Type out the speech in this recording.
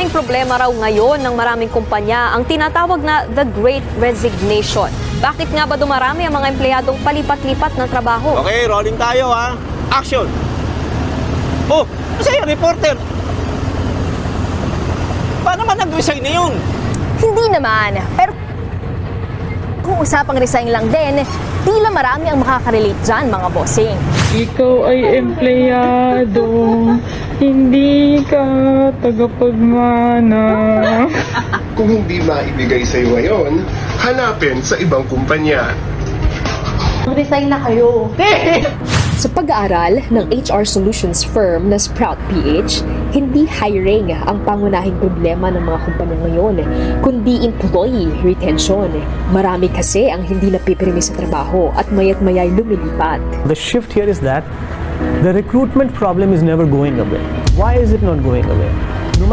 malaking problema raw ngayon ng maraming kumpanya ang tinatawag na The Great Resignation. Bakit nga ba dumarami ang mga empleyadong palipat-lipat ng trabaho? Okay, rolling tayo ha. Action! Oh, kasi yung reporter. Paano man nag-resign na yun? Hindi naman, pero kung usapang resign lang din, tila marami ang makakarelate dyan, mga bossing. Ikaw ay empleyado, hindi ka tagapagmana. Kung hindi maibigay sa iyo ngayon, hanapin sa ibang kumpanya. Resign na kayo. Sa pag-aaral ng HR solutions firm na Sprout PH, hindi hiring ang pangunahing problema ng mga kumpanya ngayon, kundi employee retention. Marami kasi ang hindi napipirmi sa trabaho at mayat mayay lumilipat. The shift here is that the recruitment problem is never going away. Why is it not going away?